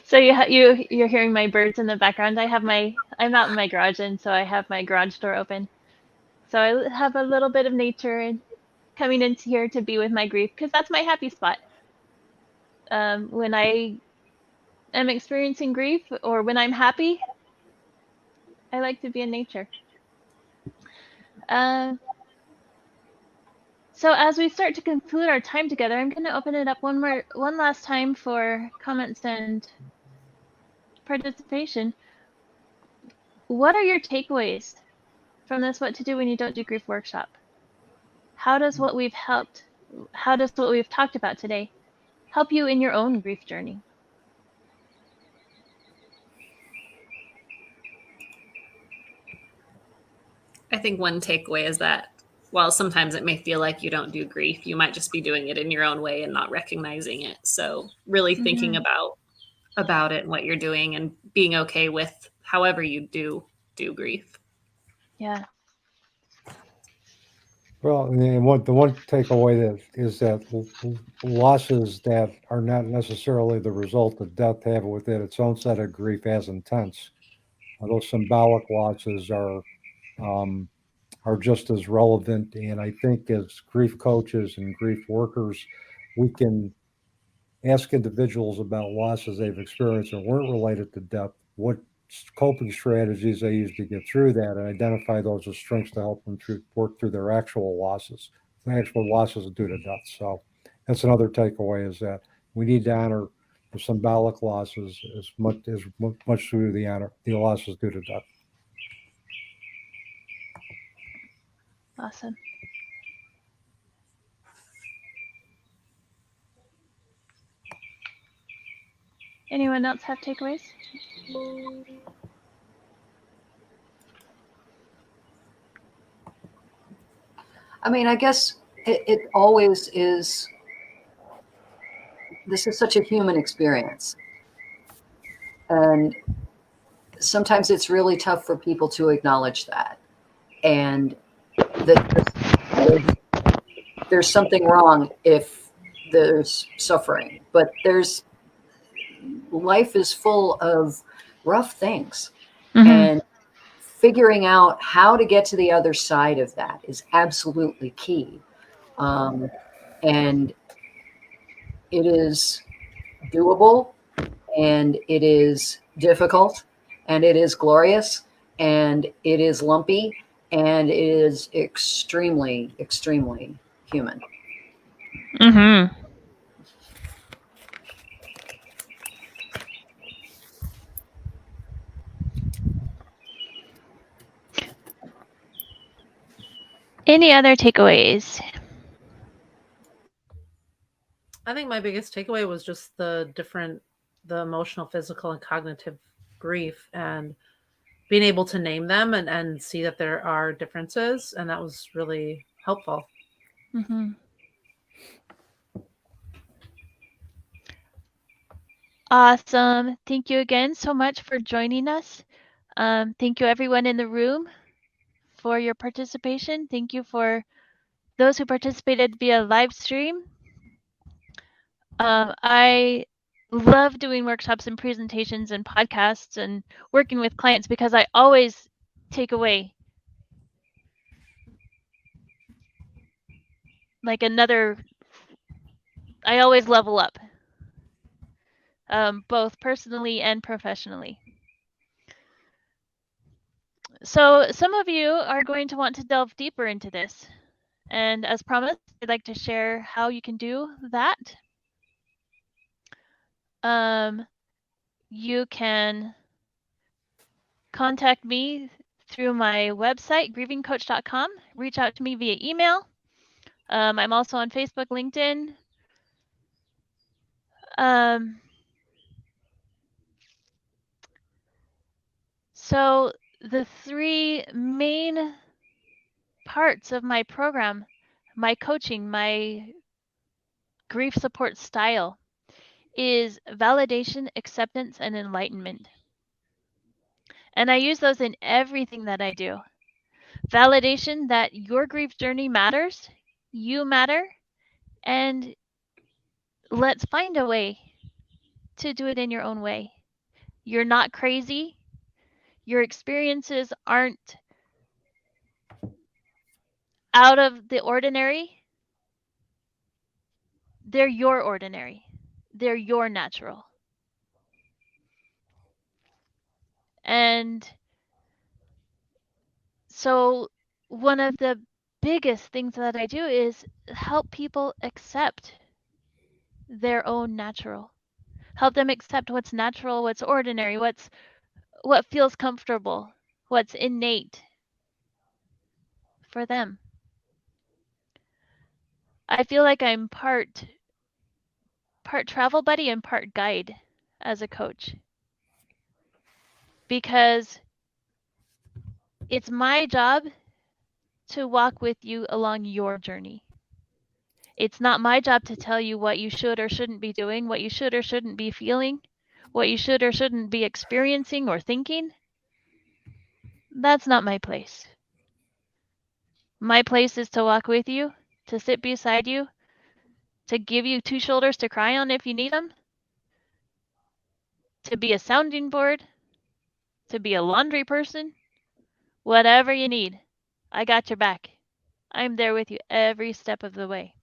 so you're hearing my birds in the background. I'm out in my garage, and so I have my garage door open. So I have a little bit of nature and coming into here to be with my grief because that's my happy spot. When I am experiencing grief or when I'm happy, I like to be in nature. So as we start to conclude our time together, I'm going to open it up one last time for comments and participation. What are your takeaways from this What to Do When You Don't Do Grief workshop? How does what we've talked about today help you in your own grief journey? I think one takeaway is that while sometimes it may feel like you don't do grief, you might just be doing it in your own way and not recognizing it. So really thinking about it and what you're doing and being okay with however you do grief. Yeah. Well, and the one takeaway that losses that are not necessarily the result of death have within its own set of grief as intense. Those symbolic losses are just as relevant. And I think as grief coaches and grief workers, we can ask individuals about losses they've experienced that weren't related to death, what coping strategies they use to get through that, and identify those as strengths to help them work through their actual losses due to death. So that's another takeaway, is that we need to honor the symbolic losses as much through the losses due to death. Awesome. Anyone else have takeaways? I mean, I guess it always is. This is such a human experience. And sometimes it's really tough for people to acknowledge that. And that there's something wrong if there's suffering. But life is full of rough things. Mm-hmm. And figuring out how to get to the other side of that is absolutely key. And it is doable, and it is difficult, and it is glorious, and it is lumpy, and it is extremely, extremely human. Mm-hmm. Any other takeaways? I think my biggest takeaway was just the emotional, physical, and cognitive grief, and being able to name them and see that there are differences. And that was really helpful. Mm-hmm. Awesome. Thank you again so much for joining us. Thank you everyone in the room for your participation. Thank you for those who participated via live stream. I love doing workshops and presentations and podcasts and working with clients because I always take away like I always level up, both personally and professionally. So some of you are going to want to delve deeper into this. And as promised, I'd like to share how you can do that. You can contact me through my website, grievingcoach.com. Reach out to me via email. I'm also on Facebook, LinkedIn. So the three main parts of my program, my coaching, my grief support style, is validation, acceptance, and enlightenment. And I use those in everything that I do. Validation that your grief journey matters, you matter, and let's find a way to do it in your own way. You're not crazy. Your experiences aren't out of the ordinary. They're your ordinary. They're your natural. And so one of the biggest things that I do is help people accept their own natural. Help them accept what's natural, what's ordinary, what feels comfortable, what's innate for them. I feel like I'm part travel buddy and part guide as a coach, because it's my job to walk with you along your journey. It's not my job to tell you what you should or shouldn't be doing, what you should or shouldn't be feeling, what you should or shouldn't be experiencing or thinking. That's not my place. My place is to walk with you, to sit beside you, to give you two shoulders to cry on if you need them, to be a sounding board, to be a laundry person, whatever you need. I got your back. I'm there with you every step of the way.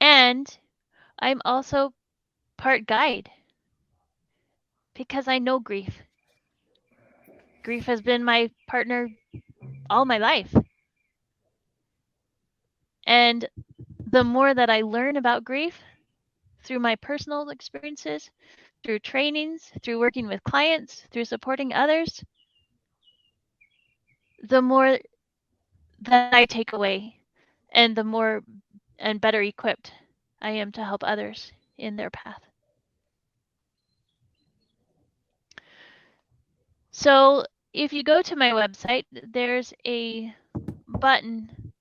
And I'm also part guide, because I know grief. Grief has been my partner all my life. And the more that I learn about grief through my personal experiences, through trainings, through working with clients, through supporting others, the more that I take away, and the more and better equipped I am to help others in their path. So if you go to my website, there's a button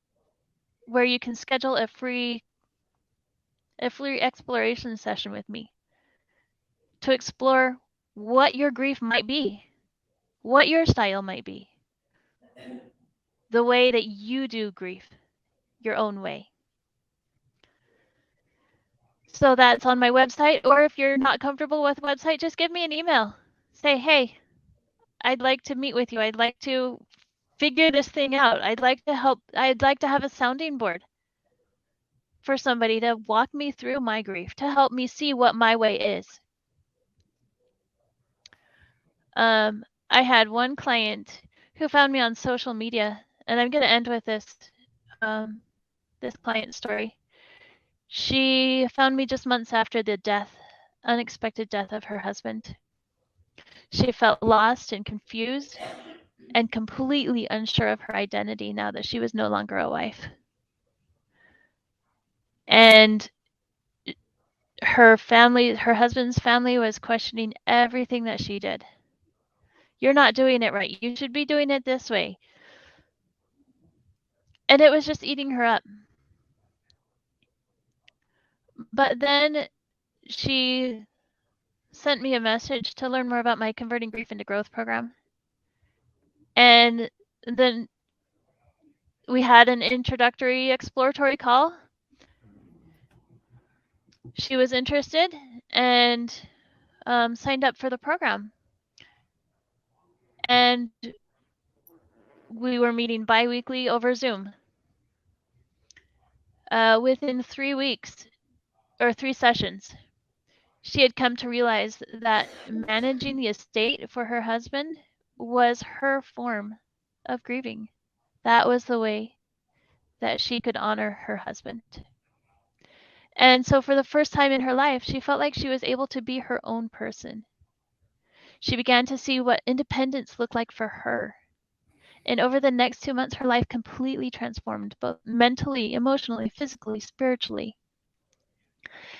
where you can schedule a free exploration session with me to explore what your grief might be, what your style might be, the way that you do grief, your own way. So that's on my website, or if you're not comfortable with the website, just give me an email. Say, hey, I'd like to meet with you. I'd like to figure this thing out. I'd like to help. I'd like to have a sounding board for somebody to walk me through my grief, to help me see what my way is. I had one client who found me on social media, and I'm going to end with this this client story. She found me just months after the unexpected death of her husband. She felt lost and confused and completely unsure of her identity now that she was no longer a wife. And her husband's family was questioning everything that she did. You're not doing it right. You should be doing it this way. And it was just eating her up. But then she sent me a message to learn more about my Converting Grief into Growth program. And then we had an introductory exploratory call. She was interested and signed up for the program. And we were meeting bi-weekly over Zoom. Within 3 weeks, or 3 sessions, she had come to realize that managing the estate for her husband was her form of grieving. That was the way that she could honor her husband. And so for the first time in her life, she felt like she was able to be her own person. She began to see what independence looked like for her. And over the next 2 months, her life completely transformed, both mentally, emotionally, physically, spiritually.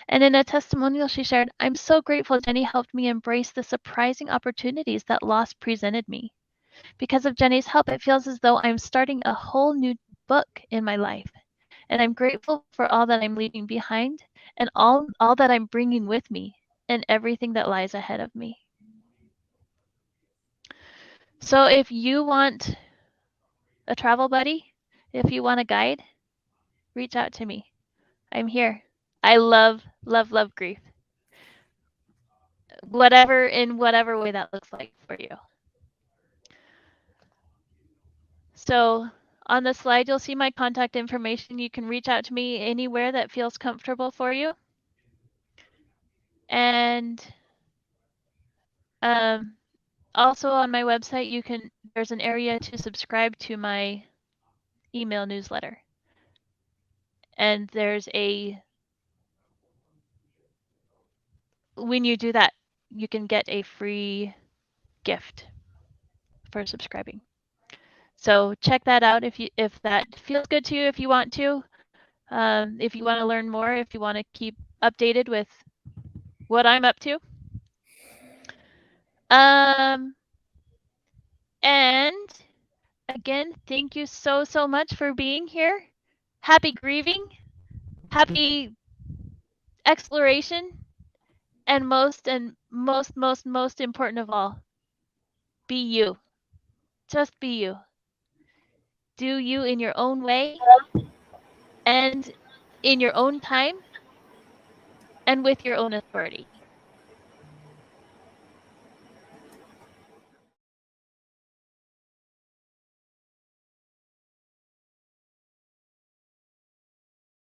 And in a testimonial she shared, I'm so grateful Jenny helped me embrace the surprising opportunities that loss presented me. Because of Jenny's help, it feels as though I'm starting a whole new book in my life. And I'm grateful for all that I'm leaving behind and all that I'm bringing with me and everything that lies ahead of me. So if you want a travel buddy, if you want a guide, reach out to me. I'm here. I love, love, love grief. In whatever way that looks like for you. So on the slide, you'll see my contact information. You can reach out to me anywhere that feels comfortable for you. And also on my website, there's an area to subscribe to my email newsletter. And when you do that, you can get a free gift for subscribing. So check that out if that feels good to you, if you want to. If you want to learn more, if you want to keep updated with what I'm up to. And again, thank you so, so much for being here. Happy grieving, happy exploration, and most important of all, be you. Just be you. Do you in your own way and in your own time and with your own authority.